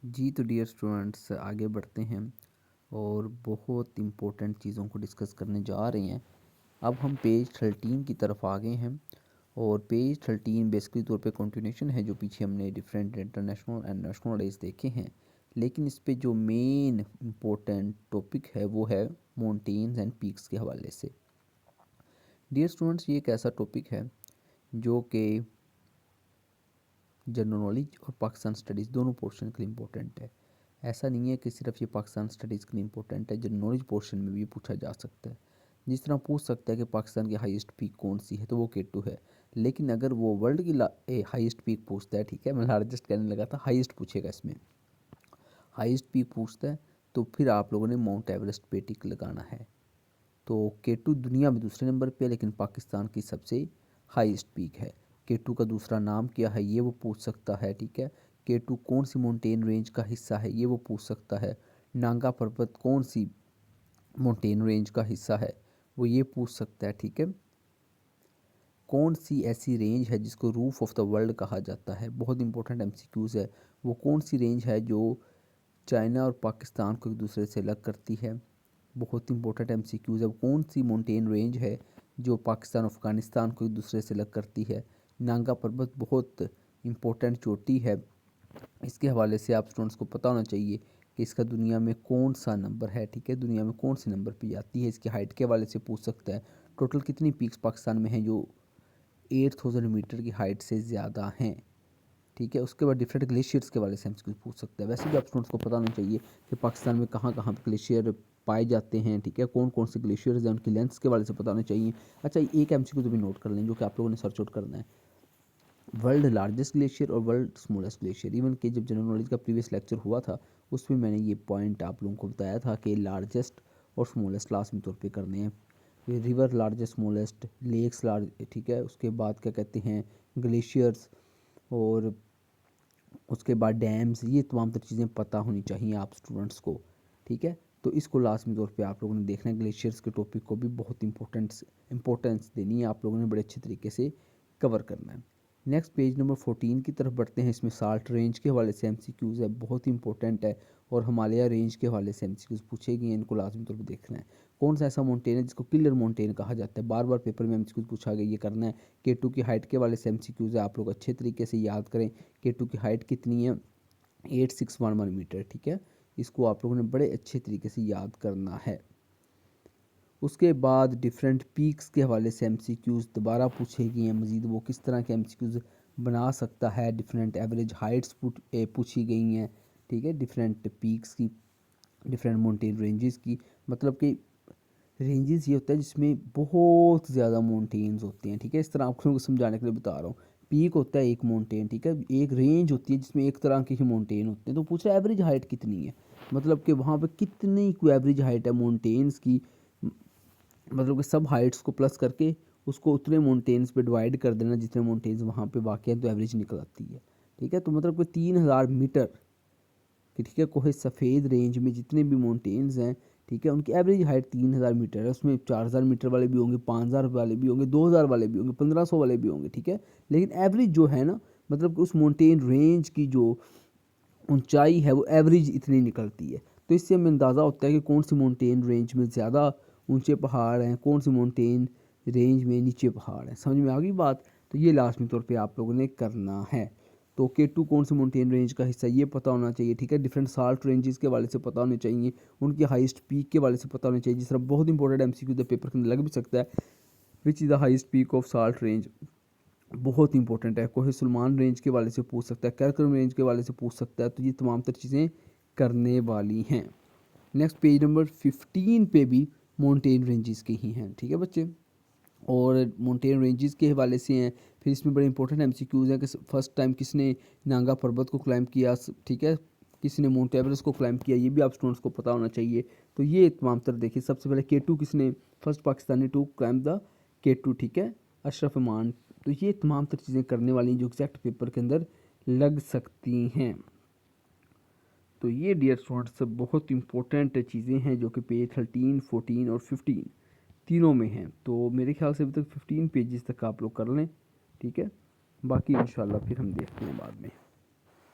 जी तो dear students आगे बढ़ते हैं और बहुत इम्पोर्टेंट चीज़ों को डिस्कस करने जा रहे हैं। अब हम पेज 13 की तरफ आ गए हैं और पेज 13 बेसिकली तौर पे कंटिन्यूशन है जो पीछे हमने different international and national days देखे हैं, लेकिन इस पे जो मेन इम्पोर्टेंट टॉपिक है वो है माउंटेन्स एंड पीक्स के हवाले से। डियर स्टूडेंट्स, ये एक ऐसा टॉपिक है जो कि जनरल नॉलेज और पाकिस्तान स्टडीज़ दोनों पोर्शन के लिए इम्पोर्टेंट है। ऐसा नहीं है कि सिर्फ ये पाकिस्तान स्टडीज़ के लिए इम्पोर्टेंट है, जनरल नॉलेज पोर्शन में भी पूछा जा सकता है। जिस तरह पूछ सकता है कि पाकिस्तान की हाईएस्ट पीक कौन सी है, तो वो K2 है। लेकिन अगर वो वर्ल्ड की हाईएस्ट पीक पूछता है, ठीक है, मैं लार्जेस्ट कहने लगा था, हाईएस्ट पूछेगा, इसमें हाईएस्ट पीक पूछता है, तो फिर आप लोगों ने माउंट एवरेस्ट पे टिक लगाना है। तो K2 दुनिया में दूसरे नंबर पे है, लेकिन पाकिस्तान की सबसे हाईएस्ट पीक है। K2 का दूसरा नाम क्या है, ये वो पूछ सकता है, ठीक है। K2 कौन सी माउंटेन रेंज का हिस्सा है, ये वो पूछ सकता है। नांगा पर्वत कौन सी माउंटेन रेंज का हिस्सा है, वो ये पूछ सकता है, ठीक है। कौन सी ऐसी रेंज है जिसको रूफ ऑफ द वर्ल्ड कहा जाता है, बहुत इंपॉर्टेंट MCQs है। वो कौन सी रेंज है जो चाइना और पाकिस्तान को एक दूसरे से अलग करती है, बहुत इंपॉर्टेंट MCQs है। कौन सी माउंटेन रेंज है जो पाकिस्तान और अफ़गानिस्तान को एक दूसरे से अलग करती है। नांगा पर्वत बहुत इंपॉर्टेंट चोटी है, इसके हवाले से आप स्टूडेंट्स को पता होना चाहिए कि इसका दुनिया में कौन सा नंबर है, ठीक है, दुनिया में कौन सी नंबर पे आती है। इसकी हाइट के हवाले से पूछ सकता है। टोटल कितनी पीक्स पाकिस्तान में हैं जो 8000 मीटर की हाइट से ज़्यादा हैं, ठीक है। उसके बाद डिफरेंट ग्लेशियर्स के वाले से हम पूछ सकते हैं। वैसे भी आप स्टूडेंट्स को पता होना चाहिए कि पाकिस्तान में कहाँ कहाँ ग्लेशियर पाए जाते हैं, ठीक है, कौन कौन से ग्लेशियर्स हैं, उनकी लेंथ्स के वाले से पता होना चाहिए। अच्छा, एक MCQ तो भी नोट कर लें जो कि आप लोगों ने सर्च आउट करना है, वर्ल्ड लार्जेस्ट ग्लेशियर और वर्ल्ड स्मॉलेस्ट ग्लेशियर। इवन कि जब जनरल नॉलेज का प्रीवियस लेक्चर हुआ था उसमें मैंने ये पॉइंट आप लोगों को बताया था कि लार्जेस्ट और स्मॉलेस्ट लास्ट में तौर पे करने हैं। River largest smallest, lakes large, ठीक है, उसके बाद क्या कहते हैं ग्लेशियर्स, और उसके बाद डैम्स, ये तमाम तर चीज़ें पता होनी चाहिए आप स्टूडेंट्स को, ठीक है। तो इसको लाजमी तौर पे आप लोगों ने देखना है। ग्लेशियर्स के टॉपिक को भी बहुत इंपॉर्टेंस देनी है, आप लोगों ने बड़े अच्छे तरीके से कवर करना है। नेक्स्ट पेज नंबर 14 की तरफ बढ़ते हैं। इसमें साल्ट रेंज के हवाले से MCQs है, बहुत इंपॉर्टेंट है, और हिमालय रेंज के हवाले से MCQs पूछे गए हैं, इनको लाजमी तौर पर देखना है। कौन सा ऐसा माउंटेन है जिसको किलर माउंटेन कहा जाता है, बार बार पेपर में MCQs पूछा गया, ये करना है। K2 की हाइट के वाले से MCQs है, आप लोग अच्छे तरीके से याद करें। K2 की हाइट कितनी है, 8611 मीटर, ठीक है। इसको आप लोगों ने बड़े अच्छे तरीके से याद करना है। उसके बाद डिफरेंट पीक्स के हवाले से MCQs दोबारा पूछे गए हैं मज़ीद, वो किस तरह के MCQs बना सकता है। डिफरेंट एवरेज हाइट्स पूछी गई हैं, ठीक है, डिफरेंट पीक्स की, डिफरेंट माउंटेन रेंजेस की। मतलब कि रेंजेस ये होता है जिसमें बहुत ज़्यादा माउंटेन्स होते हैं, ठीक है। इस तरह आप लोगों को समझाने के लिए बता रहा हूँ। पीक होता है एक माउंटेन, ठीक है, एक रेंज होती है जिसमें एक तरह के ही माउंटेन होते हैं। तो पूछ रहा है एवरेज हाइट कितनी है, मतलब कि वहाँ पे कितनी कोई एवरेज हाइट है माउंटेन्स की, मतलब कि सब हाइट्स को प्लस करके उसको उतने माउंटेन्स पे डिवाइड कर देना जितने माउंटेन्स वहाँ पे वाक़ हैं, तो एवरेज निकल आती है, ठीक है। तो मतलब कि 3000 मीटर, ठीक है, कोहे सफ़ेद रेंज में जितने भी माउंटेन्स हैं, ठीक है, उनकी एवरेज हाइट 3000 मीटर है। उसमें 4000 मीटर वाले भी होंगे, 5000 वाले भी होंगे, 2000 वाले भी होंगे, 1500 वाले भी होंगे, ठीक है। लेकिन एवरेज जो है ना, मतलब कि उस माउंटेन रेंज की जो ऊंचाई है वो एवरेज इतनी निकलती है। तो इससे हमें अंदाज़ा होता है कि कौन सी माउंटेन रेंज में ज़्यादा ऊंचे पहाड़ हैं, कौन सी माउंटेन रेंज में नीचे पहाड़ हैं। समझ में आ गई बात। तो ये लाजमी तौर पे आप लोगों ने करना है। तो K2 कौन सी माउंटेन रेंज का हिस्सा, ये पता होना चाहिए, ठीक है। डिफरेंट साल्ट रेंजेस के वाले से पता होने चाहिए, उनकी हाईएस्ट पीक के वाले से पता होना चाहिए। जिस तरह बहुत इंपॉर्टेंट MCQ पेपर के अंदर लग भी सकता है, which is the highest peak of salt range, बहुत इंपॉर्टेंट है। कोहे सलमान रेंज के वाले से पूछ सकता है, कैरकरम रेंज के वाले से पूछ सकता है। तो ये तमाम तर चीज़ें करने वाली हैं। नेक्स्ट पेज नंबर 15 पे भी माउंटेन रेंजेस के ही हैं, ठीक है बच्चे, और माउंटेन रेंजेस के हवाले से हैं। फिर इसमें बड़े इंपॉर्टेंट MCQs हैं कि फर्स्ट टाइम किसने नांगा पर्वत को क्लाइंब किया, ठीक है, किसने माउंट एवरेस्ट को क्लाइंब किया, ये भी आप स्टूडेंट्स को पता होना चाहिए। तो ये तमाम तर देखिए, सबसे पहले K2 किसने, first Pakistani to climb the K2, ठीक है, अशरफ अमान। तो ये तमाम तर चीज़ें करने वाली जो एग्जैक्ट पेपर के अंदर लग सकती हैं। तो ये डियर स्टूडेंट्स बहुत इंपॉर्टेंट चीज़ें हैं जो कि पेज 13, 14 और 15 तीनों में हैं। तो मेरे ख्याल से अभी तक 15 पेजेस तक आप लोग कर लें, ठीक है। बाकी इंशाल्लाह फिर हम देखते हैं बाद में।